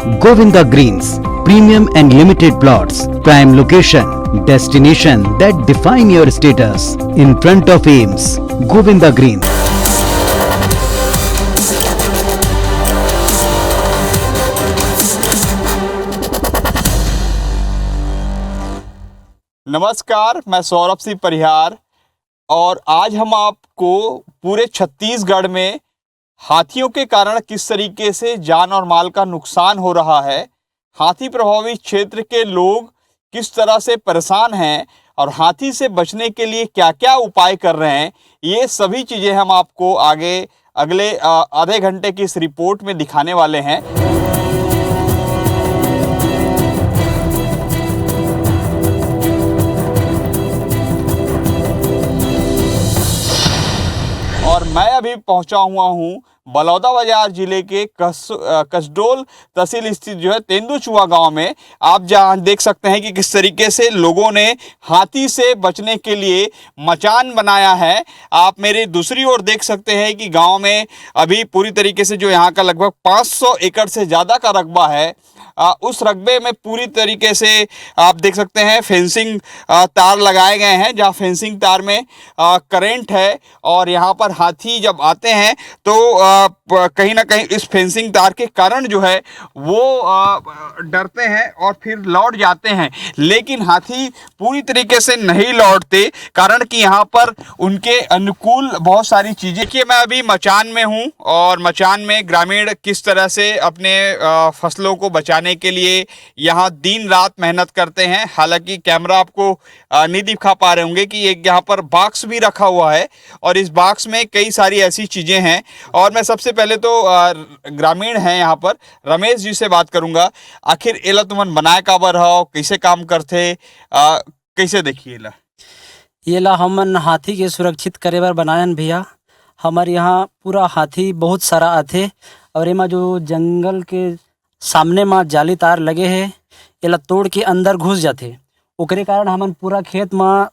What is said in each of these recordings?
Govinda Greens, premium and limited plots, prime location, destination that define your status. In front of Ames, Govinda Greens. नमस्कार, मैं सौरभ सिंह परिहार और आज हम आपको पूरे छत्तीसगढ़ में हाथियों के कारण किस तरीके से जान और माल का नुकसान हो रहा है, हाथी प्रभावित क्षेत्र के लोग किस तरह से परेशान हैं और हाथी से बचने के लिए क्या क्या उपाय कर रहे हैं, ये सभी चीज़ें हम आपको आगे अगले आधे घंटे की इस रिपोर्ट में दिखाने वाले हैं। और मैं अभी पहुंचा हुआ हूं बलौदाबाजार जिले के कसडोल तहसील स्थित जो है तेंदुचुआ गांव में। आप जहां देख सकते हैं कि किस तरीके से लोगों ने हाथी से बचने के लिए मचान बनाया है। आप मेरे दूसरी ओर देख सकते हैं कि गांव में अभी पूरी तरीके से जो यहाँ का लगभग 500 एकड़ से ज़्यादा का रकबा है, उस रकबे में पूरी तरीके से आप देख सकते हैं फेंसिंग तार लगाए गए हैं, जहां फेंसिंग तार में करंट है और यहां पर हाथी जब आते हैं तो कहीं ना कहीं इस फेंसिंग तार के कारण जो है वो डरते हैं और फिर लौट जाते हैं। लेकिन हाथी पूरी तरीके से नहीं लौटते, कारण कि यहाँ पर उनके अनुकूल बहुत सारी चीज़ें। देखिए, मैं अभी मचान में हूँ और मचान में ग्रामीण किस तरह से अपने फसलों को बचाने के लिए यहाँ दिन रात मेहनत करते हैं। हालांकि कैमरा आपको नहीं दिखा पा रहे होंगे कि एक यहाँ पर बॉक्स भी रखा हुआ है और इस बॉक्स में कई सारी ऐसी चीज़ें हैं। और मैं सबसे पहले तो ग्रामीण हैं यहाँ पर रमेश जी से बात करूँगा। आखिर एला तुमन बनाए काबर हो, कैसे काम करते, कैसे देखिए एला? ये हमन हाथी के सुरक्षित करे बर बनायन भैया। हमारे यहाँ पूरा हाथी बहुत सारा आथे और एमा जो जंगल के सामने में जाली तार लगे है, एला तोड़ के अंदर घुस जाते। ओकरे कारण हमन पूरा खेत में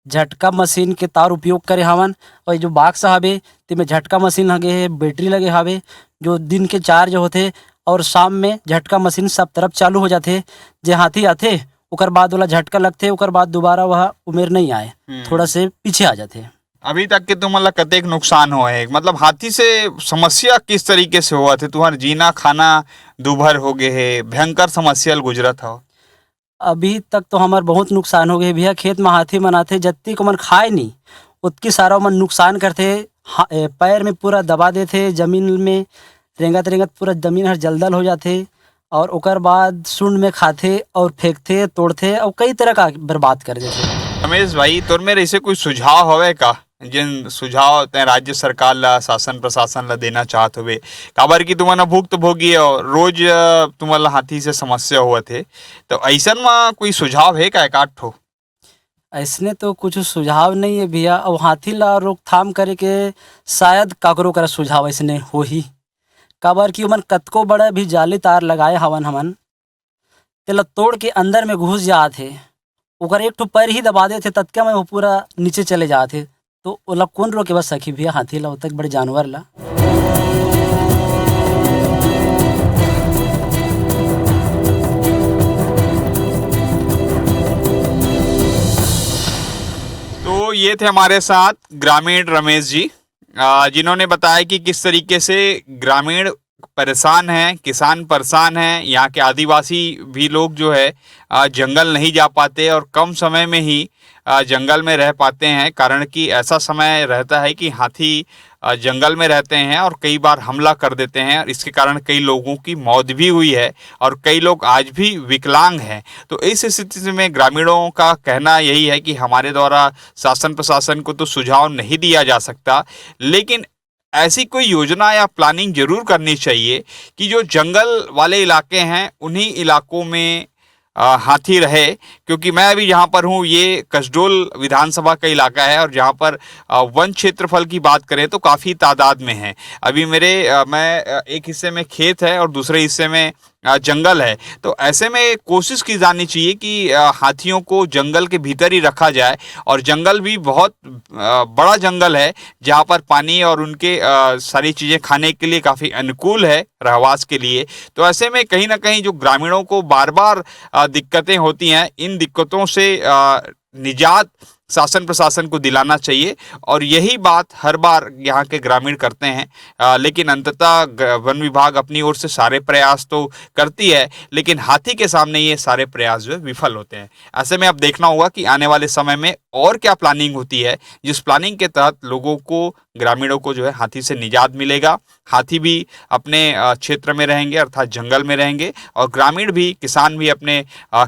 झटका मशीन के तार उपयोग करे हवन। और जो बॉक्स हवे तेमे झटका मशीन लगे है, बैटरी लगे हवे जो दिन के चार्ज होते और शाम में झटका मशीन सब तरफ चालू हो जाते। जे हाथी आते ओकर बाद वाला झटका लगते, ओकर बाद दोबारा वह उमेर नहीं आए, थोड़ा से पीछे आ जाते। अभी तक के तुमला कतेक नुकसान हुआ है, मतलब हाथी से समस्या किस तरीके से हुआ थे? तुम्हार जीना खाना दूभर हो गए है, भयंकर समस्या गुजरत हो। अभी तक तो हमार बहुत नुकसान हो गए भैया। खेत में हाथी मन आथे, जत्ती को मन खाए नहीं उतकी सारा मन नुकसान करते। पैर में पूरा दबा देते, जमीन में रेंगत रेंगत पूरा जमीन हर जलदल हो जाते और ओकर बाद सुंड में खाते और फेंकते, तोड़ते और कई तरह का बर्बाद कर देते। रमेश भाई, तोर में ऐसे कोई सुझाव हवे का, जिन सुझाव ते राज्य सरकार ला, शासन प्रशासन ला देना चाहत हुए? काबर की तुमन भुक्त भोगी और रोज तुमला हाथी से समस्या हुआ थे, तो ऐसा में कोई सुझाव है का? एकाठ ठो ऐसने तो कुछ सुझाव नहीं है भैया। और हाथी ला रोकथाम करे के शायद काकरो कर सुझाव ऐसने हो ही, काबर की उमन कतको बड़ा भी जाली तार लगाए हवन हमन, तेला तोड़ के अंदर में घुस जाते। ओकर एक ठो पैर ही दबा देते, तत्का में वो पूरा नीचे चले जाते। तो ओला कौन रोके बस सखी भैया हाथी ला, तक बड़े जानवर ला। तो ये थे हमारे साथ ग्रामीण रमेश जी, जिन्होंने बताया कि किस तरीके से ग्रामीण परेशान हैं, किसान परेशान हैं। यहाँ के आदिवासी भी लोग जो है जंगल नहीं जा पाते और कम समय में ही जंगल में रह पाते हैं, कारण कि ऐसा समय रहता है कि हाथी जंगल में रहते हैं और कई बार हमला कर देते हैं और इसके कारण कई लोगों की मौत भी हुई है और कई लोग आज भी विकलांग हैं। तो इस स्थिति में ग्रामीणों का कहना यही है कि हमारे द्वारा शासन प्रशासन को तो सुझाव नहीं दिया जा सकता, लेकिन ऐसी कोई योजना या प्लानिंग जरूर करनी चाहिए कि जो जंगल वाले इलाके हैं उन्हीं इलाकों में हाथी रहे। क्योंकि मैं अभी जहाँ पर हूँ ये कसडोल विधानसभा का इलाका है और जहाँ पर वन क्षेत्रफल की बात करें तो काफ़ी तादाद में है। अभी मैं एक हिस्से में खेत है और दूसरे हिस्से में जंगल है। तो ऐसे में कोशिश की जानी चाहिए कि हाथियों को जंगल के भीतर ही रखा जाए, और जंगल भी बहुत बड़ा जंगल है जहाँ पर पानी और उनके सारी चीज़ें खाने के लिए काफ़ी अनुकूल है रहवास के लिए। तो ऐसे में कहीं ना कहीं जो ग्रामीणों को बार बार दिक्कतें होती हैं, इन दिक्कतों से निजात शासन प्रशासन को दिलाना चाहिए, और यही बात हर बार यहाँ के ग्रामीण करते हैं। लेकिन अंततः वन विभाग अपनी ओर से सारे प्रयास तो करती है, लेकिन हाथी के सामने ये सारे प्रयास जो है विफल होते हैं। ऐसे में अब देखना होगा कि आने वाले समय में और क्या प्लानिंग होती है, जिस प्लानिंग के तहत लोगों को, ग्रामीणों को जो है हाथी से निजात मिलेगा। हाथी भी अपने क्षेत्र में रहेंगे, अर्थात जंगल में रहेंगे, और ग्रामीण भी, किसान भी अपने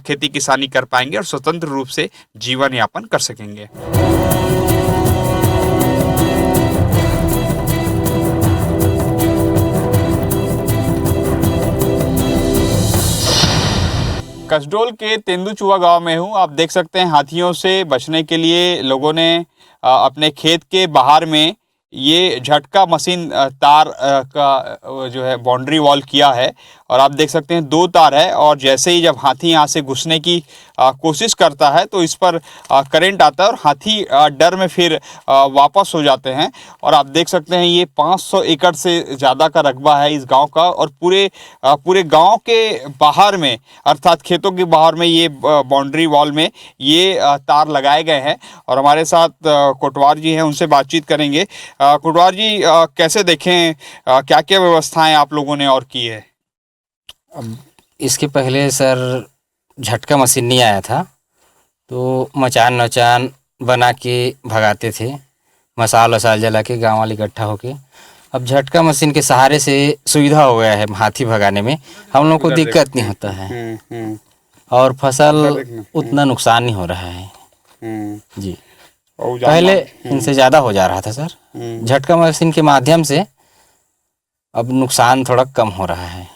खेती किसानी कर पाएंगे और स्वतंत्र रूप से जीवन यापन कर सकेंगे। कसडोल के तेंदुचुआ गांव में हूं। आप देख सकते हैं हाथियों से बचने के लिए लोगों ने अपने खेत के बाहर में ये झटका मशीन तार का जो है बाउंड्री वॉल किया है, और आप देख सकते हैं 2 तार है, और जैसे ही जब हाथी यहाँ से घुसने की कोशिश करता है तो इस पर करंट आता है और हाथी डर में फिर वापस हो जाते हैं। और आप देख सकते हैं ये 500 एकड़ से ज़्यादा का रकबा है इस गांव का, और पूरे गांव के बाहर में, अर्थात खेतों के बाहर में, ये बाउंड्री वॉल में ये तार लगाए गए हैं। और हमारे साथ कोटवार जी हैं, उनसे बातचीत करेंगे। कोटवार जी, कैसे देखें, क्या क्या व्यवस्थाएं आप लोगों ने और की है? अब इसके पहले सर झटका मशीन नहीं आया था, तो मचान नचान बना के भगाते थे, मसाल वसाल जला के गाँव वाले इकट्ठा होके। अब झटका मशीन के सहारे से सुविधा हो गया है हाथी भगाने में, हम लोग को दिक्कत नहीं होता है, और फसल उतना नुकसान नहीं हो रहा है जी। पहले इनसे ज़्यादा हो जा रहा था सर, झटका मशीन के माध्यम से अब नुकसान थोड़ा कम हो रहा है।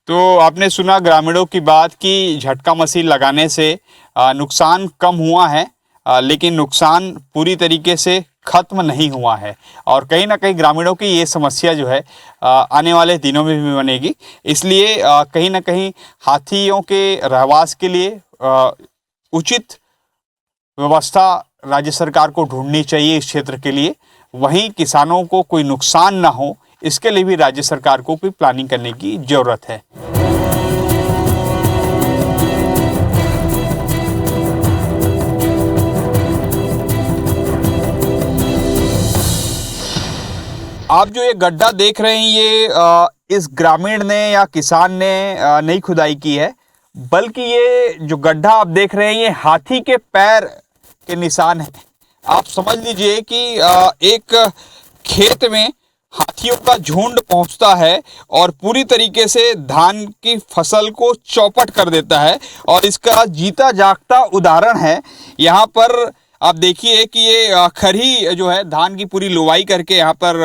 तो आपने सुना ग्रामीणों की बात कि झटका मशीन लगाने से नुकसान कम हुआ है, लेकिन नुकसान पूरी तरीके से खत्म नहीं हुआ है, और कहीं ना कहीं ग्रामीणों की ये समस्या जो है आने वाले दिनों में भी बनेगी। इसलिए कहीं ना कहीं हाथियों के रहवास के लिए उचित व्यवस्था राज्य सरकार को ढूंढनी चाहिए इस क्षेत्र के लिए। वहीं किसानों को कोई नुकसान ना हो, इसके लिए भी राज्य सरकार को कोई प्लानिंग करने की जरूरत है। आप जो ये गड्ढा देख रहे हैं, ये इस ग्रामीण ने या किसान ने नहीं खुदाई की है, बल्कि ये जो गड्ढा आप देख रहे हैं ये हाथी के पैर के निशान है। आप समझ लीजिए कि एक खेत में हाथियों का झुंड पहुंचता है और पूरी तरीके से धान की फसल को चौपट कर देता है, और इसका जीता जागता उदाहरण है। यहाँ पर आप देखिए कि ये खरी जो है धान की पूरी लुवाई करके यहाँ पर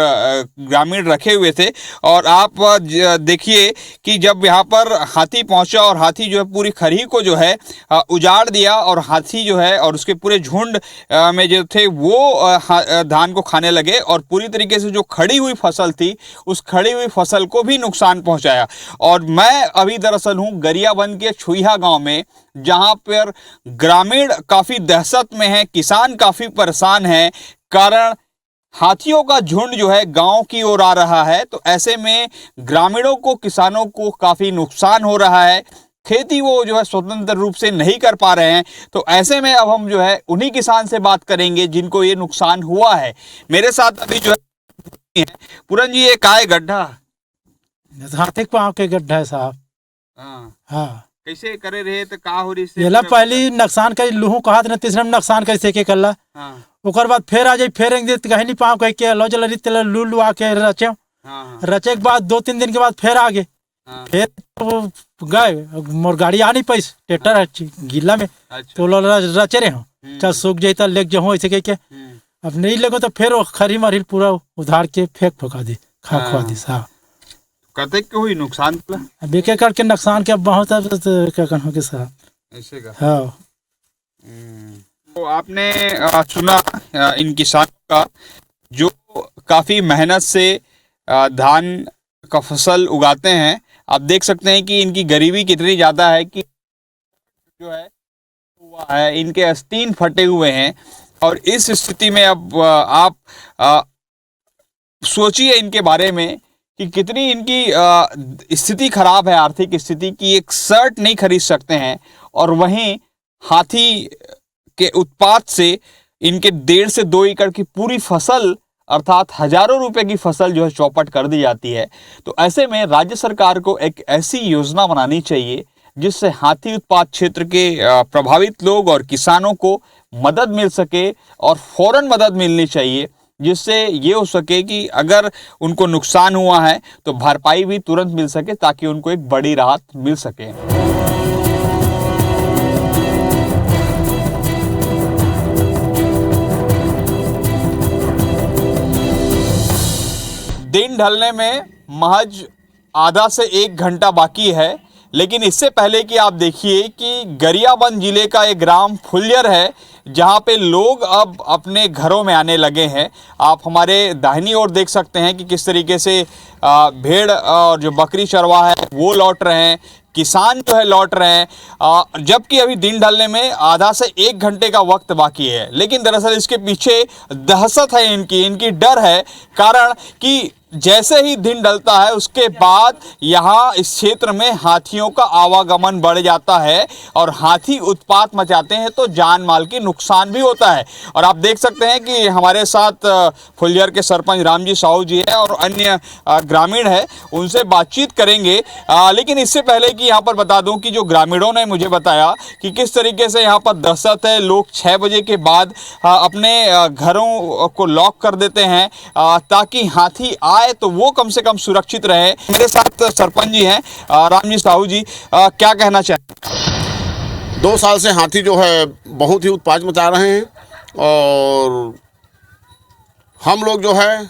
ग्रामीण रखे हुए थे, और आप देखिए कि जब यहाँ पर हाथी पहुँचा और हाथी जो है पूरी खरी को जो है उजाड़ दिया, और हाथी जो है और उसके पूरे झुंड में जो थे वो धान को खाने लगे, और पूरी तरीके से जो खड़ी हुई फसल थी उस खड़ी हुई फसल को भी नुकसान पहुँचाया। और मैं अभी दरअसल हूँ गरियाबंद के छुईहा गाँव में, जहाँ पर ग्रामीण काफ़ी दहशत में है, किसान काफ़ी परेशान हैं, कारण हाथियों का झुंड जो है गांव की ओर आ रहा है। तो ऐसे में ग्रामीणों को, किसानों को काफ़ी नुकसान हो रहा है, खेती वो जो है स्वतंत्र रूप से नहीं कर पा रहे हैं। तो ऐसे में अब हम जो है उन्हीं किसान से बात करेंगे जिनको ये नुकसान हुआ है। मेरे साथ अभी जो है पूरन जी, ये का है गड्ढा? हाथी पाँव के गड्ढा है साहब। हाँ, कैसे करे रहे तो का हो रही ये पहली नुकसान कर लूहू कहा था, तीसरा में नुकसान कैसे के कर ला। ओकर बाद फिर आ जाए, फिर कहीं नहीं पाँव कह के लो जल रही लू लुआ के रचे। रचे के बाद 2-3 दिन के बाद फिर आ गए, फिर तो गए, मोर गाड़ी आ नहीं पैस, ट्रैक्टर गीला में तो रचे रहे हो, चल सूख जाता लेक जो ऐसे कह के। अब नहीं लगो तो फिर खरी मरी पूरा उधार के फेंक फुका दी, खा खुआ दी साहब। कते के हुई नुकसान? अब एक एकड़ के नुकसान के बहुत क्या कहूँ के साहब ऐसे का। हाँ, तो आपने सुना इन किसानों का जो काफ़ी मेहनत से धान का फसल उगाते हैं, आप देख सकते हैं कि इनकी गरीबी कितनी ज़्यादा है कि जो है हुआ है, इनके आस्तीन फटे हुए हैं। और इस स्थिति में अब आप सोचिए इनके बारे में कि कितनी इनकी स्थिति खराब है, आर्थिक स्थिति की। एक शर्ट नहीं खरीद सकते हैं और वहीं हाथी के उत्पात से इनके 1.5 से 2 एकड़ की पूरी फसल अर्थात हजारों रुपए की फसल जो है चौपट कर दी जाती है। तो ऐसे में राज्य सरकार को एक ऐसी योजना बनानी चाहिए जिससे हाथी उत्पात क्षेत्र के प्रभावित लोग और किसानों को मदद मिल सके और फौरन मदद मिलनी चाहिए, जिससे ये हो सके कि अगर उनको नुकसान हुआ है तो भरपाई भी तुरंत मिल सके ताकि उनको एक बड़ी राहत मिल सके। दिन ढलने में महज आधा से 1 घंटा बाकी है, लेकिन इससे पहले कि आप देखिए कि गरियाबंद जिले का एक ग्राम फुलियर है जहां पे लोग अब अपने घरों में आने लगे हैं। आप हमारे दाहिनी ओर देख सकते हैं कि किस तरीके से भेड़ और जो बकरी चरवाहा है वो लौट रहे हैं, किसान जो है लौट रहे हैं, जबकि अभी दिन ढलने में आधा से 1 घंटे का वक्त बाकी है। लेकिन दरअसल इसके पीछे दहशत है, इनकी डर है, कारण कि जैसे ही दिन ढलता है उसके बाद यहाँ इस क्षेत्र में हाथियों का आवागमन बढ़ जाता है और हाथी उत्पात मचाते हैं तो जान माल की नुकसान भी होता है। और आप देख सकते हैं कि हमारे साथ फुलियर के सरपंच रामजी साहू जी है और अन्य ग्रामीण है, उनसे बातचीत करेंगे। लेकिन इससे पहले कि यहाँ पर बता दूं कि जो ग्रामीणों ने मुझे बताया कि किस तरीके से यहाँ पर दहशत है। लोग 6 बजे के बाद अपने घरों को लॉक कर देते हैं ताकि हाथी आए तो वो कम से कम सुरक्षित रहे। मेरे साथ सरपंच जी हैं रामजी साहू जी, क्या कहना चाहें? 2 साल से हाथी जो है बहुत ही उत्पात मचा रहे हैं और हम लोग जो है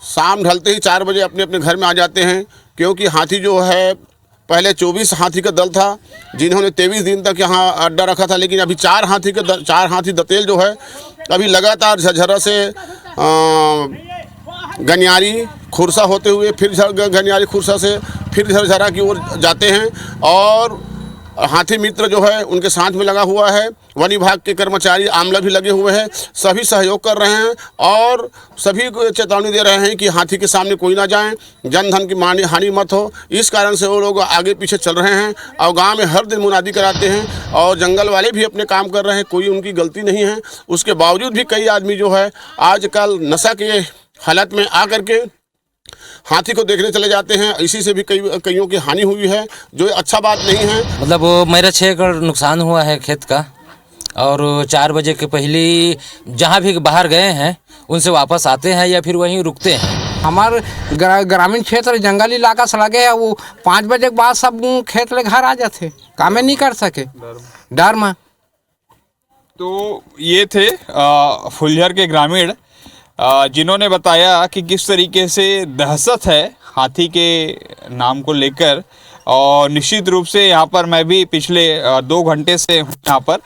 शाम ढलते ही 4 बजे अपने अपने घर में आ जाते हैं, क्योंकि हाथी जो है पहले 24 हाथी का दल था जिन्होंने 23 दिन तक यहाँ अड्डा रखा था, लेकिन अभी 4 हाथी दतेल जो है अभी लगातार झरझरा से गनियारी खुरसा होते हुए फिर गनियारी खुरसा से फिर झरझरा की ओर जाते हैं। और हाथी मित्र जो है उनके साथ में लगा हुआ है, वन विभाग के कर्मचारी आमला भी लगे हुए हैं, सभी सहयोग कर रहे हैं और सभी को चेतावनी दे रहे हैं कि हाथी के सामने कोई ना जाए, जन धन की हानि मत हो। इस कारण से वो लोग आगे पीछे चल रहे हैं और गांव में हर दिन मुनादी कराते हैं और जंगल वाले भी अपने काम कर रहे हैं, कोई उनकी गलती नहीं है। उसके बावजूद भी कई आदमी जो है आजकल नशा के हालत में आकर के हाथी को देखने चले जाते हैं। इसी से भी कईयों की हानि हुई है, जो अच्छा बात नहीं है। मतलब मेरा 6 एकड़ नुकसान हुआ है खेत का, और 4 बजे के पहले जहाँ भी बाहर गए हैं उनसे वापस आते हैं या फिर वहीं रुकते हैं। हमारे ग्रामीण क्षेत्र जंगली इलाका से लगे है, वो 5 बजे के बाद सब खेत ले घर आ जाते, कामें नहीं कर सके डर में। तो ये थे फुलियर के ग्रामीण जिन्होंने बताया कि किस तरीके से दहशत है हाथी के नाम को लेकर। और निश्चित रूप से यहाँ पर मैं भी पिछले 2 घंटे से हूँ यहाँ पर,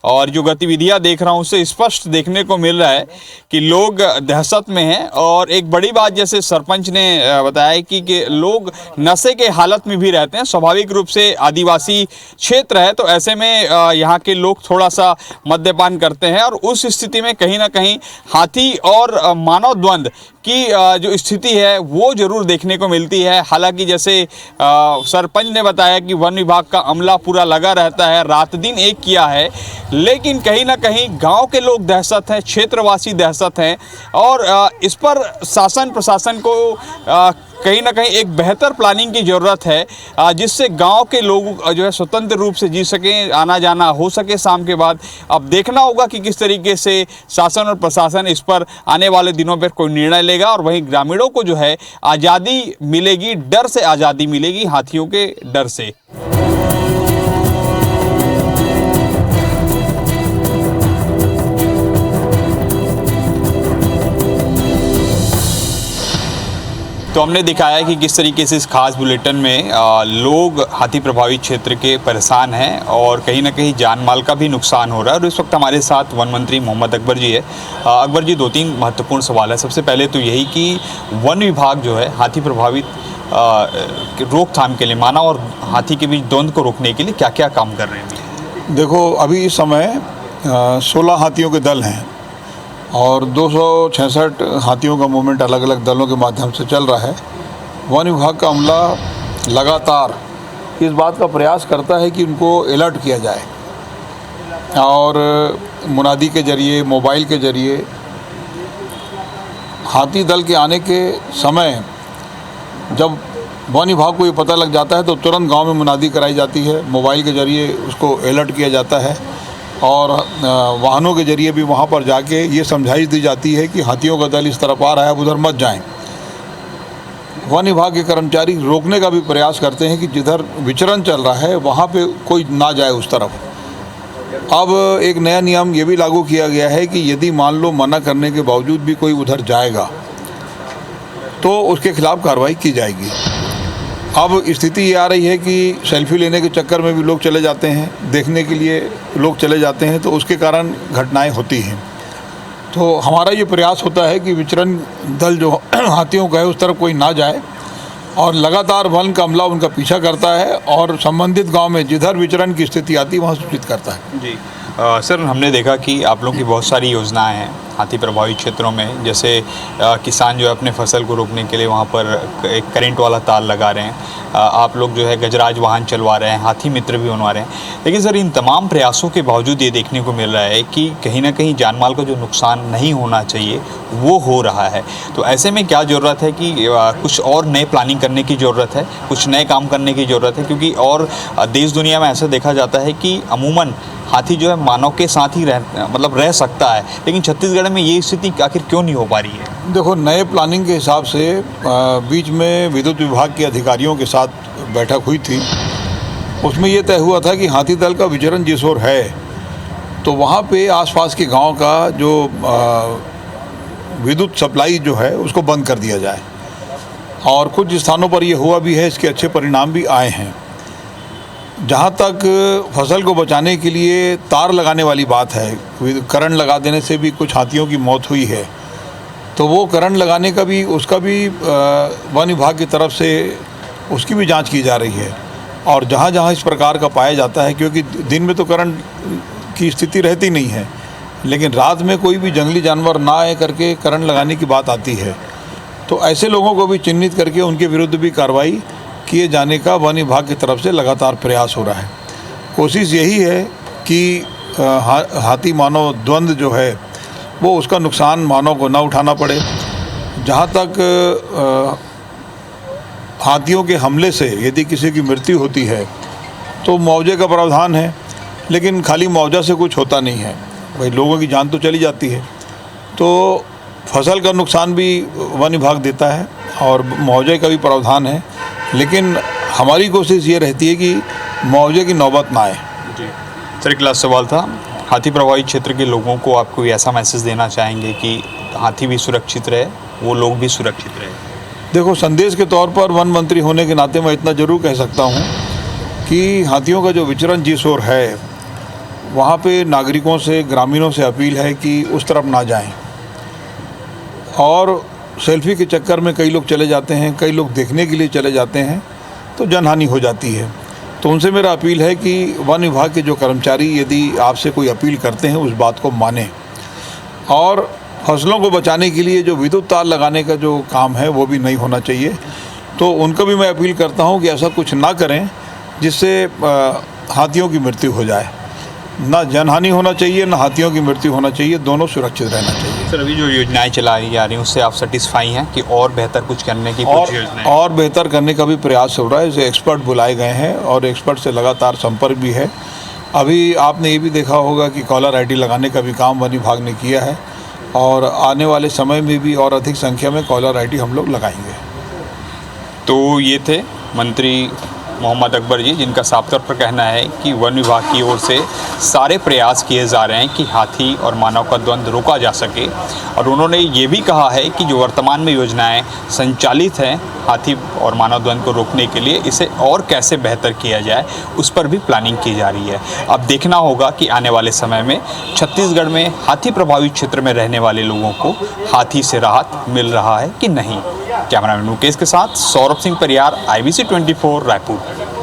और जो गतिविधियाँ देख रहा हूँ उससे स्पष्ट देखने को मिल रहा है कि लोग दहशत में हैं। और एक बड़ी बात जैसे सरपंच ने बताया कि लोग नशे के हालत में भी रहते हैं। स्वाभाविक रूप से आदिवासी क्षेत्र है तो ऐसे में यहाँ के लोग थोड़ा सा मद्यपान करते हैं और उस स्थिति में कहीं ना कहीं हाथी और मानव द्वंद्व की जो स्थिति है वो जरूर देखने को मिलती है। हालांकि जैसे सरपंच ने बताया कि वन विभाग का अमला पूरा लगा रहता है, रात दिन एक किया है, लेकिन कहीं ना कहीं गांव के लोग दहशत हैं, क्षेत्रवासी दहशत हैं। और इस पर शासन प्रशासन को कहीं ना कहीं एक बेहतर प्लानिंग की ज़रूरत है जिससे गांव के लोग जो है स्वतंत्र रूप से जी सकें, आना जाना हो सके शाम के बाद। अब देखना होगा कि किस तरीके से शासन और प्रशासन इस पर आने वाले दिनों पर कोई निर्णय लेगा। और वहीं ग्रामीणों को जो है आज़ादी मिलेगी, डर से आज़ादी मिलेगी, हाथियों के डर से। तो हमने दिखाया कि किस तरीके से इस खास बुलेटिन में लोग हाथी प्रभावित क्षेत्र के परेशान हैं और कहीं ना कहीं जान माल का भी नुकसान हो रहा है। और इस वक्त हमारे साथ वन मंत्री मोहम्मद अकबर जी है। अकबर जी, 2-3 महत्वपूर्ण सवाल है। सबसे पहले तो यही कि वन विभाग जो है हाथी प्रभावित रोकथाम के लिए, मानव और हाथी के बीच द्वंद्व को रोकने के लिए क्या क्या काम कर रहे हैं? देखो, अभी इस समय 16 हाथियों के दल हैं और 266 हाथियों का मूवमेंट अलग अलग दलों के माध्यम से चल रहा है। वन विभाग का अमला लगातार इस बात का प्रयास करता है कि उनको अलर्ट किया जाए और मुनादी के ज़रिए, मोबाइल के ज़रिए हाथी दल के आने के समय जब वन विभाग को ये पता लग जाता है तो तुरंत गांव में मुनादी कराई जाती है, मोबाइल के ज़रिए उसको अलर्ट किया जाता है और वाहनों के ज़रिए भी वहाँ पर जाके ये समझाइश दी जाती है कि हाथियों का दल इस तरफ आ रहा है, उधर मत जाएं। वन विभाग के कर्मचारी रोकने का भी प्रयास करते हैं कि जिधर विचरण चल रहा है वहाँ पे कोई ना जाए उस तरफ। अब एक नया नियम ये भी लागू किया गया है कि यदि मान लो मना करने के बावजूद भी कोई उधर जाएगा तो उसके खिलाफ कार्रवाई की जाएगी। अब स्थिति ये आ रही है कि सेल्फी लेने के चक्कर में भी लोग चले जाते हैं, देखने के लिए लोग चले जाते हैं, तो उसके कारण घटनाएं होती हैं। तो हमारा ये प्रयास होता है कि विचरण दल जो हाथियों का है उस तरफ कोई ना जाए और लगातार वन का अमला उनका पीछा करता है और संबंधित गांव में जिधर विचरण की स्थिति आती है वहाँ सूचित करता है। जी सर, हमने देखा कि आप लोगों की बहुत सारी योजनाएं हैं हाथी प्रभावित क्षेत्रों में। जैसे किसान जो है अपने फसल को रोकने के लिए वहाँ पर एक करंट वाला तार लगा रहे हैं, आप लोग जो है गजराज वाहन चलवा रहे हैं, हाथी मित्र भी बनवा रहे हैं। लेकिन सर, इन तमाम प्रयासों के बावजूद ये देखने को मिल रहा है कि कहीं ना कहीं जान माल का जो नुकसान नहीं होना चाहिए वो हो रहा है। तो ऐसे में क्या ज़रूरत है कि कुछ और नए प्लानिंग करने की ज़रूरत है, कुछ नए काम करने की ज़रूरत है, क्योंकि और देश दुनिया में ऐसा देखा जाता है कि अमूमन हाथी जो है मानव के साथ ही रह सकता है, लेकिन छत्तीसगढ़ में ये स्थिति आखिर क्यों नहीं हो पा रही है? देखो, नए प्लानिंग के हिसाब से बीच में विद्युत विभाग के अधिकारियों के साथ बैठक हुई थी। उसमें ये तय हुआ था कि हाथी दल का विचरण जिस ओर है तो वहाँ पे आसपास के गांव का जो विद्युत सप्लाई जो है उसको बंद कर दिया जाए और कुछ स्थानों पर ये हुआ भी है, इसके अच्छे परिणाम भी आए हैं। जहाँ तक फसल को बचाने के लिए तार लगाने वाली बात है, करंट लगा देने से भी कुछ हाथियों की मौत हुई है, तो वो करंट लगाने का भी उसका भी वन विभाग की तरफ से उसकी भी जांच की जा रही है। और जहाँ जहाँ इस प्रकार का पाया जाता है, क्योंकि दिन में तो करंट की स्थिति रहती नहीं है, लेकिन रात में कोई भी जंगली जानवर ना आए करके करंट लगाने की बात आती है, तो ऐसे लोगों को भी चिन्हित करके उनके विरुद्ध भी कार्रवाई किए जाने का वन विभाग की तरफ से लगातार प्रयास हो रहा है। कोशिश यही है कि हाथी मानव द्वंद्व जो है वो उसका नुकसान मानव को ना उठाना पड़े। जहाँ तक हाथियों के हमले से यदि किसी की मृत्यु होती है तो मुआवजे का प्रावधान है, लेकिन खाली मुआवजा से कुछ होता नहीं है, भाई लोगों की जान तो चली जाती है। तो फसल का नुकसान भी वन विभाग देता है और मुआवजे का भी प्रावधान है, लेकिन हमारी कोशिश ये रहती है कि मुआवजे की नौबत ना आए। जी सर, एक लास्ट सवाल था, हाथी प्रभावित क्षेत्र के लोगों को आप कोई ऐसा मैसेज देना चाहेंगे कि हाथी भी सुरक्षित रहे, वो लोग भी सुरक्षित रहे? देखो, संदेश के तौर पर वन मंत्री होने के नाते मैं इतना ज़रूर कह सकता हूँ कि हाथियों का जो विचरण जिस ओर है वहाँ पे नागरिकों से, ग्रामीणों से अपील है कि उस तरफ ना जाएं। और सेल्फी के चक्कर में कई लोग चले जाते हैं, कई लोग देखने के लिए चले जाते हैं, तो जनहानि हो जाती है। तो उनसे मेरा अपील है कि वन विभाग के जो कर्मचारी यदि आपसे कोई अपील करते हैं उस बात को मानें और फसलों को बचाने के लिए जो विद्युत तार लगाने का जो काम है वो भी नहीं होना चाहिए। तो उनको भी मैं अपील करता हूं कि ऐसा कुछ ना करें जिससे हाथियों की मृत्यु हो जाए। ना जनहानि होना चाहिए, ना हाथियों की मृत्यु होना चाहिए, दोनों सुरक्षित रहना चाहिए। सर, अभी जो योजनाएं चलाई जा रही हैं उससे आप सेटिस्फाई हैं कि और बेहतर कुछ करने की और बेहतर करने का भी प्रयास हो रहा है। इसे एक्सपर्ट बुलाए गए हैं और एक्सपर्ट से लगातार संपर्क भी है। अभी आपने ये भी देखा होगा कि कॉलर आईडी लगाने का भी काम वन विभाग ने किया है और आने वाले समय में भी और अधिक संख्या में कॉलर आईडी हम लोग लगाएंगे। तो ये थे मंत्री मोहम्मद अकबर जी, जिनका साफ तौर पर कहना है कि वन विभाग की ओर से सारे प्रयास किए जा रहे हैं कि हाथी और मानव का द्वंद्व रोका जा सके। और उन्होंने ये भी कहा है कि जो वर्तमान में योजनाएं संचालित हैं हाथी और मानव द्वंद्व को रोकने के लिए, इसे और कैसे बेहतर किया जाए उस पर भी प्लानिंग की जा रही है। अब देखना होगा कि आने वाले समय में छत्तीसगढ़ में हाथी प्रभावित क्षेत्र में रहने वाले लोगों को हाथी से राहत मिल रहा है कि नहीं। कैमरामैन मुकेश के साथ सौरभ सिंह परियार, IBC 24 रायपुर।